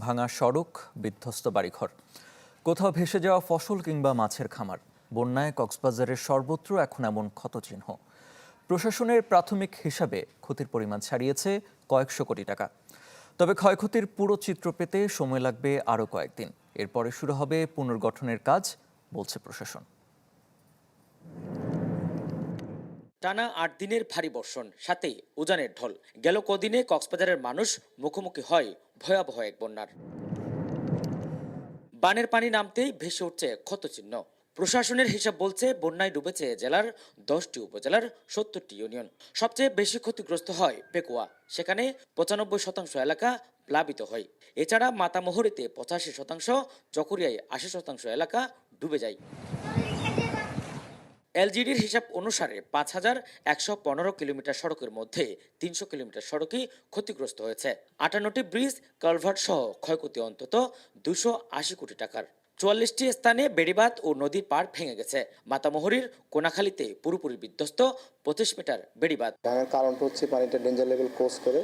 ভাঙা সড়ক, বিধ্বস্ত বাড়িঘর, কোথাও ভেসে যাওয়া ফসল কিংবা মাছের খামার। বন্যায় কক্সবাজারের সর্বত্র এখন এমন ক্ষতচিহ্ন। প্রশাসনের প্রাথমিক হিসাবে ক্ষতির পরিমাণ ছাড়িয়েছে কয়েকশো কোটি টাকা। তবে ক্ষয়ক্ষতির পুরো চিত্র পেতে সময় লাগবে আরও কয়েকদিন। এরপরে শুরু হবে পুনর্গঠনের কাজ, বলছে প্রশাসন। টানা ৮ দিনের ভারী বর্ষণ, সাথে উজানের ঢল। গেল কদিনে কক্সবাজারের মানুষ মুখোমুখি হয় ভয়াবহ এক বন্যার। বানের পানি নামতেই ভেসে উঠছে ক্ষতচিহ্ন। প্রশাসনের হিসাব বলছে বন্যায় ডুবেছে জেলার 10টি উপজেলার 70টি ইউনিয়ন। সবচেয়ে বেশি ক্ষতিগ্রস্ত হয় পেকুয়া, সেখানে 95% এলাকা প্লাবিত হয়। এছাড়া মাতামোহরীতে 85%, চকরিয়ায় 80% এলাকা ডুবে যায়। এলজিডির হিসাব অনুসারে ৫,১১৫ কিলোমিটার সড়কের মধ্যে ৩০০ কিলোমিটার সড়কই ক্ষতিগ্রস্ত হয়েছে। ৫৮টি ব্রিজ, কালভার্ট সহ ক্ষয়ক্ষতি অন্তত ২৮০ কোটি টাকার। ৪৪টি স্থানে বেড়িবাঁধ ও নদীর পাড় ভেঙে গেছে। মাতামোহরীর কোনাখালীতে পুরোপুরি বিধ্বস্ত ২৫ মিটার বেড়িবাঁধ। ভাঙার কারণটা হচ্ছে পানিটা ডেঞ্জার লেভেল ক্রস করে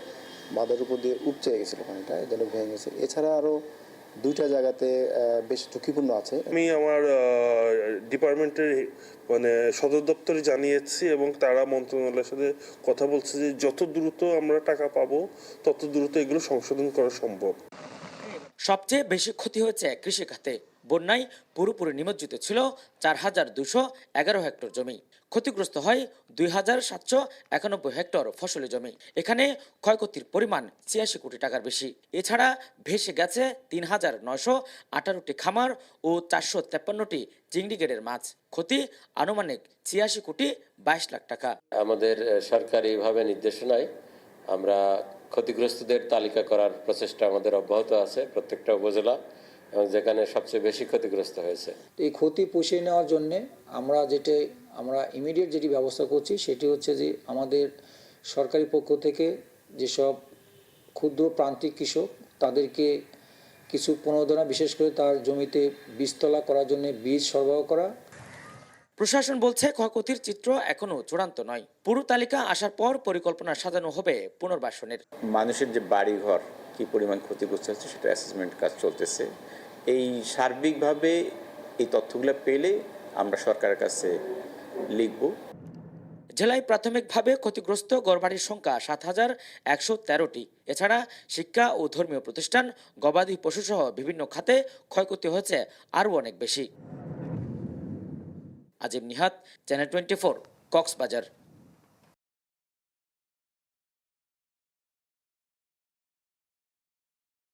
বাঁধের উপর দিয়ে উপচে গেছিল, পানিটা এই জন্য ভেঙে গেছে। এছাড়া আরও 2টা জায়গাতে বেশ ঝুঁকিপূর্ণ আছে। আমি আমার ডিপার্টমেন্টের সদর দপ্তরে জানিয়েছি এবং তারা মন্ত্রণালয়ের সাথে কথা বলছে যে যত দ্রুত আমরা টাকা পাবো তত দ্রুত এগুলো সংশোধন করা সম্ভব। সবচেয়ে বেশি ক্ষতি হয়েছে কৃষি খাতে। বন্যায় পুরোপুরি নিমজ্জিত ছিল ৪,২১১ হেক্টর জমি। ক্ষতিগ্রস্ত হয় ২,৭৯১ হেক্টর ফসলি জমি। এখানে ক্ষয়ক্ষতির পরিমাণ ৮৬ কোটি টাকার বেশি। এছাড়া ভেসে গেছে ৩,৯১৮টি খামার ও ৪৫৩টি চিংড়ি গেড়ের মাছ। ক্ষতি আনুমানিক ৮৬ কোটি ২২ লাখ টাকা। আমাদের সরকারিভাবে নির্দেশনায় আমরা ক্ষতিগ্রস্তদের তালিকা করার প্রচেষ্টা আমাদের অব্যাহত আছে প্রত্যেকটা উপজেলা, এবং যেখানে সবচেয়ে বেশি ক্ষতিগ্রস্ত হয়েছে। এই ক্ষতি পুষিয়ে নেওয়ার জন্যে আমরা ইমিডিয়েট যেটি ব্যবস্থা করছি সেটি হচ্ছে যে আমাদের সরকারি পক্ষ থেকে যেসব ক্ষুদ্র প্রান্তিক কৃষক তাদেরকে কিছু প্রণোদনা, বিশেষ করে তার জমিতে বীজতলা করার জন্য বীজ সরবরাহ করা। প্রশাসন বলছে ক্ষয়ক্ষতির চিত্র এখনো চূড়ান্ত নয়। পুরো তালিকা আসার পর পরিকল্পনা সাজানো হবে পুনর্বাসনের। মানুষের যে বাড়িঘর কি পরিমাণ ক্ষতিগ্রস্ত হচ্ছে সেটা অ্যাসেসমেন্ট কাজ চলতেছে। এই সার্বিকভাবে এই তথ্যগুলো পেলে আমরা সরকারের কাছে লিখব। জেলায় প্রাথমিকভাবে ক্ষতিগ্রস্ত গড়বাড়ির সংখ্যা ৭,১১৩টি। এছাড়া শিক্ষা ও ধর্মীয় প্রতিষ্ঠান, গবাদি পশুসহ বিভিন্ন খাতে ক্ষয়ক্ষতি হয়েছে আরও অনেক বেশি। আজিম নিহাত, চ্যানেল 24, কক্সবাজার।